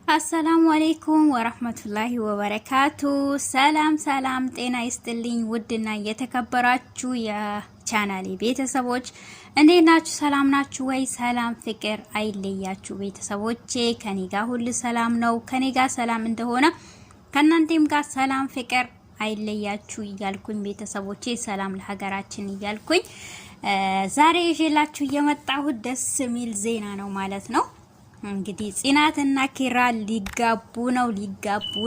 አሰላሙ አለይኩም ወራህመቱላሂ ወበረካቱ። ሰላም ጤና ይስጥልኝ። ውድና የተከበራችሁ የቻናሌ ቤተሰቦች እንዴት ናችሁ? ሰላም ናችሁ ወይ? ሰላም ፍቅር አይለያችሁ ቤተሰቦቼ። ከኔ ጋር ሁሉ ሰላም ነው። ከኔ ጋር ሰላም እንደሆነ ከናንተም ጋር ሰላም ፍቅር አይለያችሁ እያልኩኝ ቤተሰቦቼ ሰላም ለሀገራችን እያልኩኝ ዛሬ ይዤላችሁ የመጣሁት ደስ የሚል ዜና ነው ማለት ነው። እንግዲህ ጽናትና ኪራ ሊጋቡ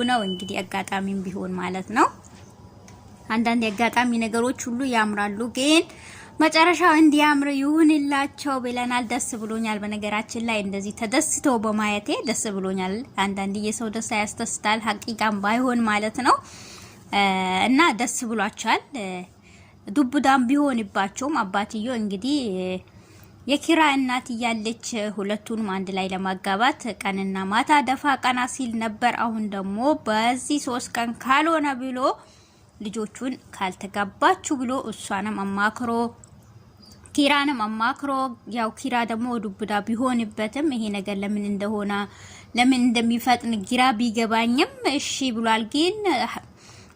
ነው እንግዲህ አጋጣሚም ቢሆን ማለት ነው። አንዳንድ አጋጣሚ ነገሮች ሁሉ ያምራሉ፣ ግን መጨረሻው እንዲያምር ይሁንላቸው ብለናል። ደስ ብሎኛል። በነገራችን ላይ እንደዚህ ተደስተው በማየቴ ደስ ብሎኛል። አንዳንድ የሰው ደስታ ያስደስታል፣ ሀቂቃም ባይሆን ማለት ነው። እና ደስ ብሏቸዋል። ዱብዳም ቢሆንባቸውም አባትዮ እንግዲህ የኪራ እናት እያለች ሁለቱንም አንድ ላይ ለማጋባት ቀንና ማታ ደፋ ቀና ሲል ነበር። አሁን ደግሞ በዚህ 3 ቀን ካልሆነ ብሎ ልጆቹን ካልተጋባችሁ ብሎ እሷንም አማክሮ ኪራንም አማክሮ ያው ኪራ ደግሞ ዱብዳ ቢሆንበትም ይሄ ነገር ለምን እንደሚፈጥን ግራ ቢገባኝም እሺ ብሏል። ግን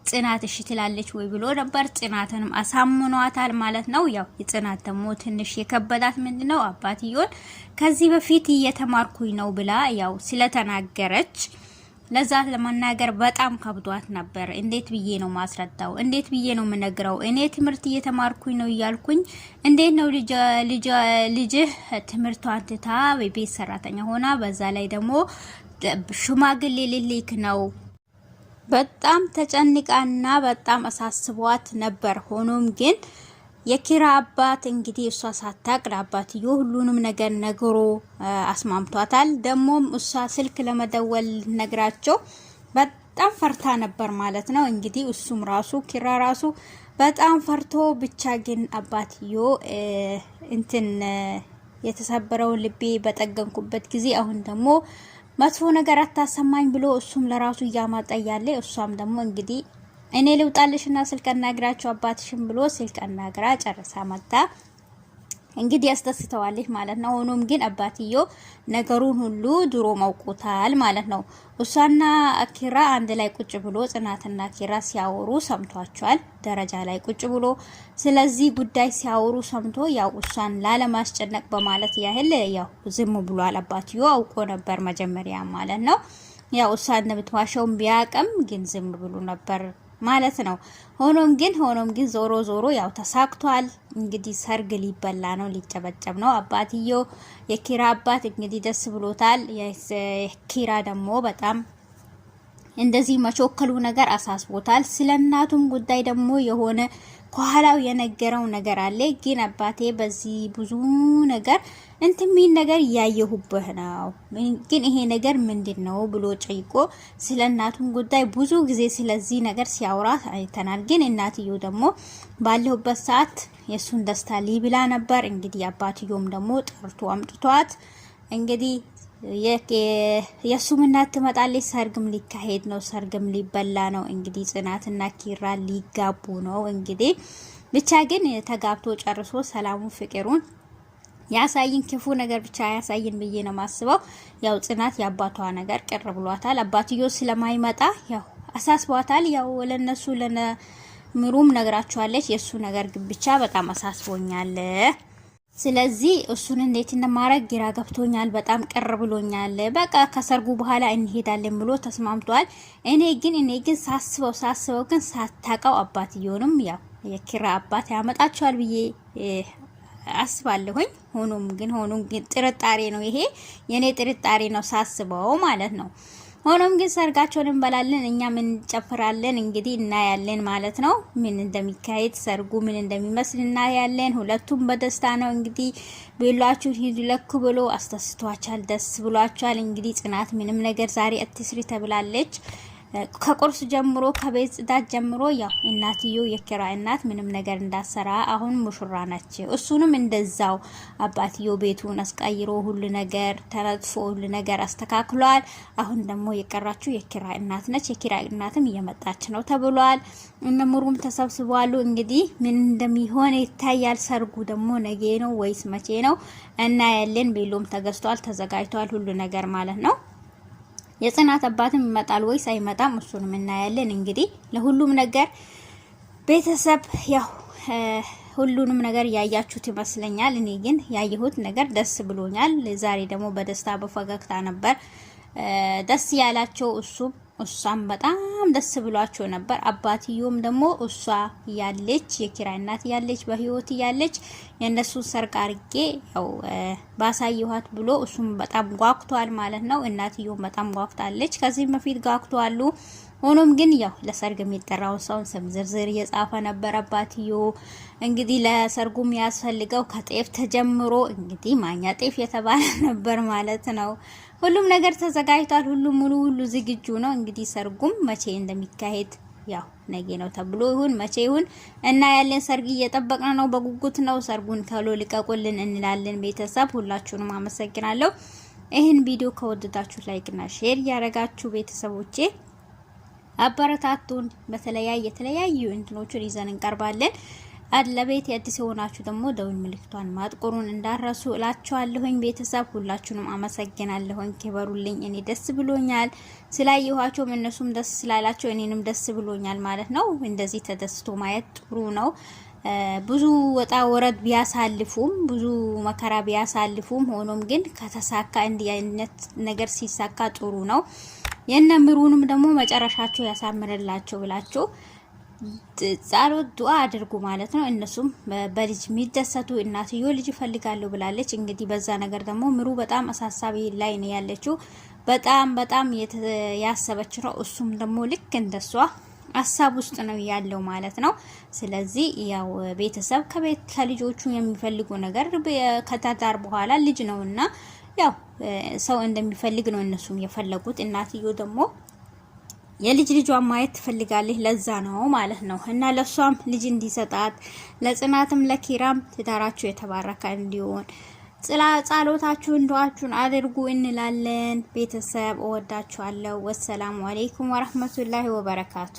ጽናት እሺ ትላለች ወይ ብሎ ነበር። ጽናትንም አሳምኗታል ማለት ነው። ያው የጽናት ደግሞ ትንሽ የከበዳት ምንድነው አባትዮን ከዚህ በፊት እየተማርኩኝ ነው ብላ ያው ስለተናገረች ለዛ ለማናገር በጣም ከብዷት ነበር። እንዴት ብዬ ነው ማስረዳው? እንዴት ብዬ ነው ምነግረው? እኔ ትምህርት እየተማርኩኝ ነው እያልኩኝ እንዴት ነው ልጅህ ትምህርቷን ትታ ቤት ሰራተኛ ሆና በዛ ላይ ደግሞ ሽማግሌ ልልክ ነው በጣም ተጨንቃና በጣም አሳስቧት ነበር። ሆኖም ግን የኪራ አባት እንግዲህ እሷ ሳታቅ ለአባትዮ ሁሉንም ነገር ነግሮ አስማምቷታል። ደሞም እሷ ስልክ ለመደወል ነግራቸው በጣም ፈርታ ነበር ማለት ነው። እንግዲህ እሱም ራሱ ኪራ ራሱ በጣም ፈርቶ ብቻ ግን አባትዮ እንትን የተሰበረውን ልቤ በጠገንኩበት ጊዜ አሁን ደግሞ መጥፎ ነገር አታሰማኝ ብሎ እሱም ለራሱ እያማጣ ያለ እሷም ደግሞ እንግዲህ እኔ ልውጣልሽና ስልክ አናግራቸው አባትሽም ብሎ ስልክ አናግራ ጨርሳ መጣ። እንግዲህ ያስተስተዋለች ማለት ነው። ሆኖም ግን አባትዮ ነገሩን ሁሉ ድሮ ማውቆታል ማለት ነው። እሷና ኪራ አንድ ላይ ቁጭ ብሎ ጽናትና ኪራ ሲያወሩ ሰምቷቸዋል። ደረጃ ላይ ቁጭ ብሎ ስለዚህ ጉዳይ ሲያወሩ ሰምቶ ያው እሷን ላለማስጨነቅ በማለት ያህል ያው ዝም ብሏል። አባትዮ አውቆ ነበር መጀመሪያ ማለት ነው። ያው እሷ እንደምትዋሸውም ቢያቀም ግን ዝም ብሎ ነበር ማለት ነው። ሆኖም ግን ዞሮ ያው ተሳክቷል። እንግዲህ ሰርግ ሊበላ ነው፣ ሊጨበጨብ ነው። አባትዮ የኪራ አባት እንግዲህ ደስ ብሎታል። የኪራ ደግሞ በጣም እንደዚህ መቾከሉ ነገር አሳስቦታል። ስለናቱም ጉዳይ ደግሞ የሆነ ከኋላው የነገረው ነገር አለ። ግን አባቴ በዚህ ብዙ ነገር እንትሚን ነገር ያየሁብህ ነው፣ ግን ይሄ ነገር ምንድነው ብሎ ጠይቆ ስለናቱም ጉዳይ ብዙ ጊዜ ስለዚህ ነገር ሲያወራ አይተናል። ግን እናትዮ ደግሞ ባለሁበት ሰዓት የሱን ደስታ ሊብላ ነበር። እንግዲህ አባትዮም ደግሞ ጠርቶ አምጥቷት እንግዲህ የሱም እናት ትመጣለች። ሰርግም ሊካሄድ ነው፣ ሰርግም ሊበላ ነው። እንግዲህ ጽናትና ኪራ ሊጋቡ ነው። እንግዲህ ብቻ ግን ተጋብቶ ጨርሶ ሰላሙ ፍቅሩን ያሳይን፣ ክፉ ነገር ብቻ ያሳይን ብዬ ነው ማስበው። ያው ጽናት የአባቷ ነገር ቅር ብሏታል። አባትዮ ስለማይመጣ ያው አሳስቧታል። ያው ለነሱ ለነምሩም ነግራቸዋለች። የሱ ነገር ግን ብቻ በጣም አሳስቦኛል። ስለዚህ እሱን እንዴት እንደማረግ ግራ ገብቶኛል። በጣም ቅር ብሎኛል። በቃ ከሰርጉ በኋላ እንሄዳለን ብሎ ተስማምቷል። እኔ ግን ሳስበው ግን ሳታቀው አባትዮንም ያው የኪራ አባት ያመጣቸዋል ብዬ አስባለሁኝ። ሆኖም ግን ጥርጣሬ ነው፣ ይሄ የኔ ጥርጣሬ ነው ሳስበው ማለት ነው። ሆኖም ግን ሰርጋቸውን እንበላለን፣ እኛም እንጨፍራለን። እንግዲህ እናያለን ማለት ነው ምን እንደሚካሄድ፣ ሰርጉ ምን እንደሚመስል እናያለን። ሁለቱም በደስታ ነው እንግዲህ ቤሏችሁ ሂዱ ለክ ብሎ አስተስቷቻል፣ ደስ ብሏቻል። እንግዲህ ጽናት ምንም ነገር ዛሬ አትስሪ ተብላለች። ከቁርስ ጀምሮ ከቤት ጽዳት ጀምሮ ያው እናትዮ የኪራ እናት ምንም ነገር እንዳሰራ አሁን ሙሽራ ነች። እሱንም እንደዛው አባትዮ ቤቱን አስቀይሮ ሁሉ ነገር ተረጥፎ ሁሉ ነገር አስተካክሏል። አሁን ደግሞ የቀራችው የኪራ እናት ነች። የኪራ እናትም እየመጣች ነው ተብሏል። እነሙሩም ተሰብስበዋል። እንግዲህ ምን እንደሚሆን ይታያል። ሰርጉ ደግሞ ነገ ነው ወይስ መቼ ነው እና ያለን ቤሎም ተገዝቷል፣ ተዘጋጅቷል ሁሉ ነገር ማለት ነው። የጽናት አባትም ይመጣል ወይስ አይመጣም? እሱንም እናያለን። እንግዲህ ለሁሉም ነገር ቤተሰብ ያው ሁሉንም ነገር ያያችሁት ይመስለኛል። እኔ ግን ያየሁት ነገር ደስ ብሎኛል። ዛሬ ደግሞ በደስታ በፈገግታ ነበር ደስ ያላቸው። እሷም በጣም ደስ ብሏቸው ነበር። አባትዮም ደግሞ እሷ ያለች የኪራይ እናት ያለች በህይወት ያለች የነሱ ሰርግ አርጌ ያው ባሳየኋት ብሎ እሱም በጣም ጓጉቷል ማለት ነው። እናትዮም በጣም ጓጉታለች። ከዚህ በፊት ጓጉቷሉ። ሆኖም ግን ያው ለሰርግ የሚጠራው ሰው ስም ዝርዝር እየጻፈ ነበር አባትዮ። እንግዲህ ለሰርጉም ያስፈልገው ከጤፍ ተጀምሮ እንግዲህ ማኛ ጤፍ የተባለ ነበር ማለት ነው። ሁሉም ነገር ተዘጋጅቷል። ሁሉም ሙሉ ዝግጁ ነው። እንግዲህ ሰርጉም መቼ እንደሚካሄድ ያው ነገ ነው ተብሎ ይሁን መቼ ይሁን እና ያለን ሰርግ እየጠበቅን ነው፣ በጉጉት ነው። ሰርጉን ከሎ ልቀቁልን እንላለን። ቤተሰብ ሁላችሁንም አመሰግናለሁ። ይህን ቪዲዮ ከወደዳችሁ ላይክ እና ሼር ያደረጋችሁ ቤተሰቦቼ አበረታቱን። የተለያዩ እንትኖችን ይዘን እንቀርባለን። ለቤት አዲስ የሆናችሁ ደግሞ ደውል ምልክቷን ማጥቆሩን እንዳረሱ እላችኋለሁኝ። ቤተሰብ ሁላችሁንም አመሰግናለሁኝ። ክበሩልኝ። እኔ ደስ ብሎኛል ስላየኋቸው፣ እነሱም ደስ ስላላቸው እኔንም ደስ ብሎኛል ማለት ነው። እንደዚህ ተደስቶ ማየት ጥሩ ነው። ብዙ ወጣ ወረድ ቢያሳልፉም ብዙ መከራ ቢያሳልፉም ሆኖም ግን ከተሳካ እንዲህ አይነት ነገር ሲሳካ ጥሩ ነው። የነ ምሩንም ደግሞ መጨረሻቸው ያሳምርላቸው ብላችሁ ጸሎት ዱአ አድርጉ ማለት ነው። እነሱም በልጅ የሚደሰቱ እናትዮ ልጅ ፈልጋለሁ ብላለች። እንግዲህ በዛ ነገር ደግሞ ምሩ በጣም አሳሳቢ ላይ ነው ያለችው። በጣም ያሰበች ነው። እሱም ደግሞ ልክ እንደሷ ሀሳብ ውስጥ ነው ያለው ማለት ነው። ስለዚህ ያው ቤተሰብ ከልጆቹ የሚፈልጉ ነገር ከታዳር በኋላ ልጅ ነውና ያው ሰው እንደሚፈልግ ነው እነሱም የፈለጉት። እናትዮ ደግሞ የልጅ ልጇን ማየት ትፈልጋለች። ለዛ ነው ማለት ነው። እና ለሷም ልጅ እንዲሰጣት ለጽናትም ለኪራም ትዳራችሁ የተባረከ እንዲሆን ጸሎታችሁን ዱአችሁን አድርጉ እንላለን። ቤተሰብ እወዳችኋለሁ። ወሰላሙ አለይኩም ወራህመቱላሂ ወበረካቱ።